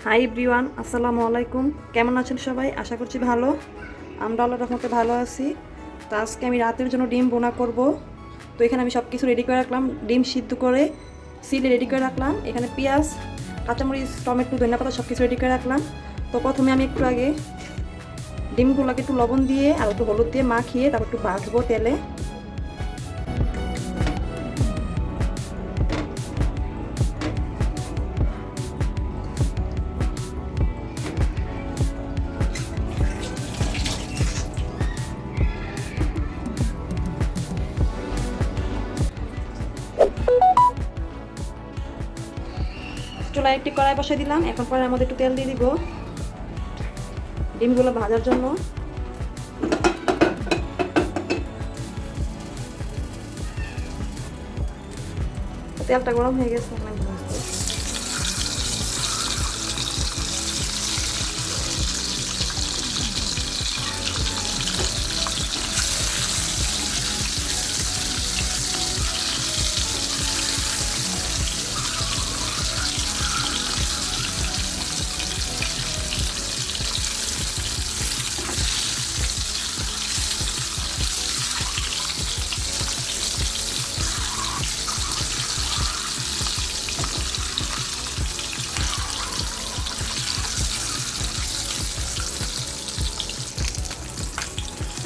Hi everyone, আসসালামু আলাইকুম। কেমন আছেন সবাই? আশা করছি ভালো। আমরা আল্লাহর রহমতে ভালো আছি। তো আজকে আমি রাতের জন্য ডিম বোনা করব। তো এখানে আমি সব কিছু রেডি করে রাখলাম। ডিম সিদ্ধ করে সিলে রেডি করে রাখলাম। এখানে পেঁয়াজ, কাঁচামরিচ, টমেটো, ধনিয়াপাতা সব কিছু রেডি করে রাখলাম। তো প্রথমে আমি একটু আগে ডিমগুলোকে একটু লবণ দিয়ে আর একটু হলুদ দিয়ে মাখিয়ে তারপর একটু ভাজবো তেলে। চুলায় একটি কড়াই বসিয়ে দিলাম। এখন কড়াইয়ের মধ্যে একটু তেল দিয়ে দিব ডিমগুলো ভাজার জন্য। তেলটা গরম হয়ে গেছে।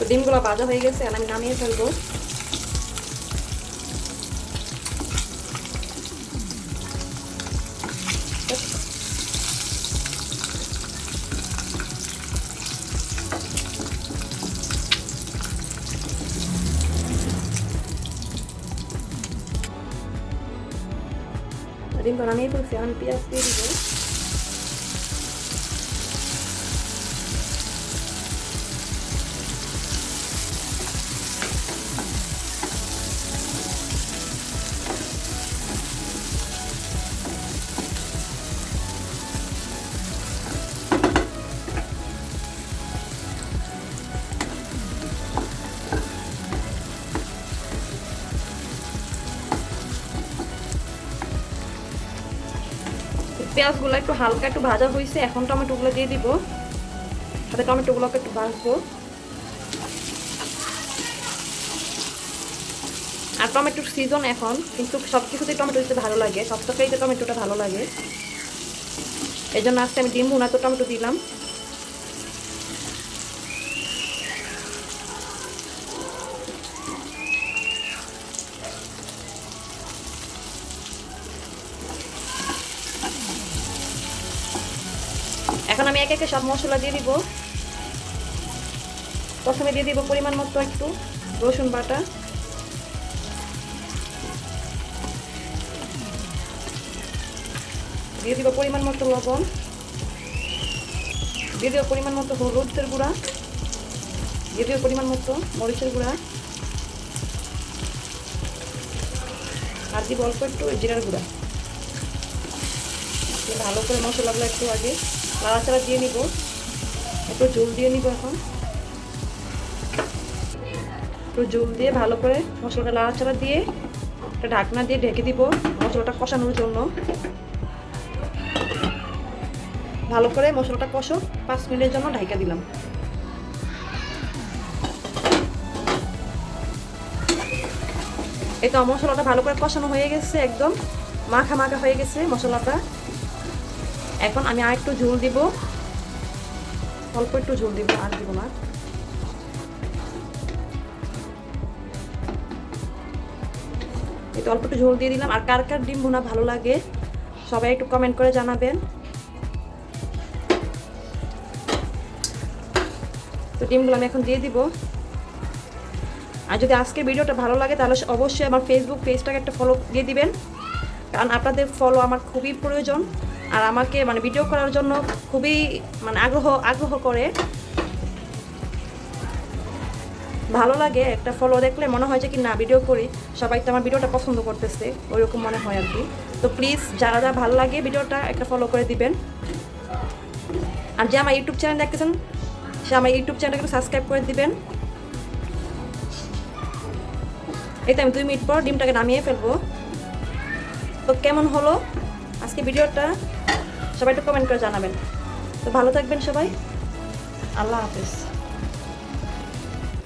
তো ডিমগুলো ভাজা হয়ে গেছে, আর আমি নামিয়ে ফেলবো। ডিমটা নামিয়ে ফেলছি, আমি পেঁয়াজ দিয়ে দিব। পেঁয়াজগুলো একটু হালকা একটু ভাজা হয়েছে, এখন টমেটোগুলো দিয়ে দিব। সাথে টমেটোগুলোকে একটু ভাজবো। আর টমেটোর সিজন এখন, কিন্তু সব কিছুতেই টমেটো দিতে ভালো লাগে, সব তরকারিতে টমেটোটা ভালো লাগে। এই জন্য আজকে আমি ডিম ভুনা তো টমেটো দিলাম। এখন আমি একে একে সব মশলা দিয়ে দিব। প্রথমে দিয়ে দিব পরিমাণ মতো একটু রসুন বাটা, দিয়ে দিব পরিমাণ মতো লবণ, দিয়ে দিব পরিমাণ মতো হলুদের গুঁড়া, দিয়ে দিব পরিমাণ মতো মরিচের গুঁড়া, আর দিব অল্প একটু জিরার গুঁড়া। ভালো করে মশলাগুলো একটু আগে নাড়াচাড়া দিয়ে নিব। একটু জল দিয়ে নিব। এখন একটু জল দিয়ে ভালো করে মশলাটা নাড়াচাড়া দিয়ে একটা ঢাকনা দিয়ে ঢেকে দিব মশলাটা কষানোর জন্য। ভালো করে মশলাটা কষো, 5 মিনিটের জন্য ঢাকা দিলাম। এই তো মশলাটা ভালো করে কষানো হয়ে গেছে, একদম মাখা মাখা হয়ে গেছে মশলাটা। এখন আমি আর একটু ঝোল দিব, অল্প একটু ঝোল দিব, আর দিব না। এই তো অল্প একটু ঝোল দিয়ে দিলাম। আর কার কার ডিম ভুনা ভালো লাগে সবাই একটু কমেন্ট করে জানাবেন। তো ডিমগুলো আমি এখন দিয়ে দিব। আর যদি আজকের ভিডিওটা ভালো লাগে তাহলে অবশ্যই আমার ফেসবুক পেজটাকে একটা ফলো দিয়ে দিবেন, কারণ আপনাদের ফলো আমার খুবই প্রয়োজন। আর আমাকে ভিডিও করার জন্য খুবই আগ্রহ করে। ভালো লাগে একটা ফলো দেখলে, মনে হয় যে কি না ভিডিও করি, সবাই তো আমার ভিডিওটা পছন্দ করতেছে, ওইরকম মনে হয় আর কি। তো প্লিজ যারা যারা ভালো লাগে ভিডিওটা একটা ফলো করে দিবেন। আর যে আমার ইউটিউব চ্যানেল দেখতেছেন সে আমার ইউটিউব চ্যানেলটা একটু সাবস্ক্রাইব করে দিবেন। এই তো আমি 2 মিনিট পর ডিমটাকে নামিয়ে ফেলবো। তো কেমন হলো আজকে ভিডিওটা সবাই একটু কমেন্ট করে জানাবেন। তো ভালো থাকবেন সবাই, আল্লাহ হাফেজ।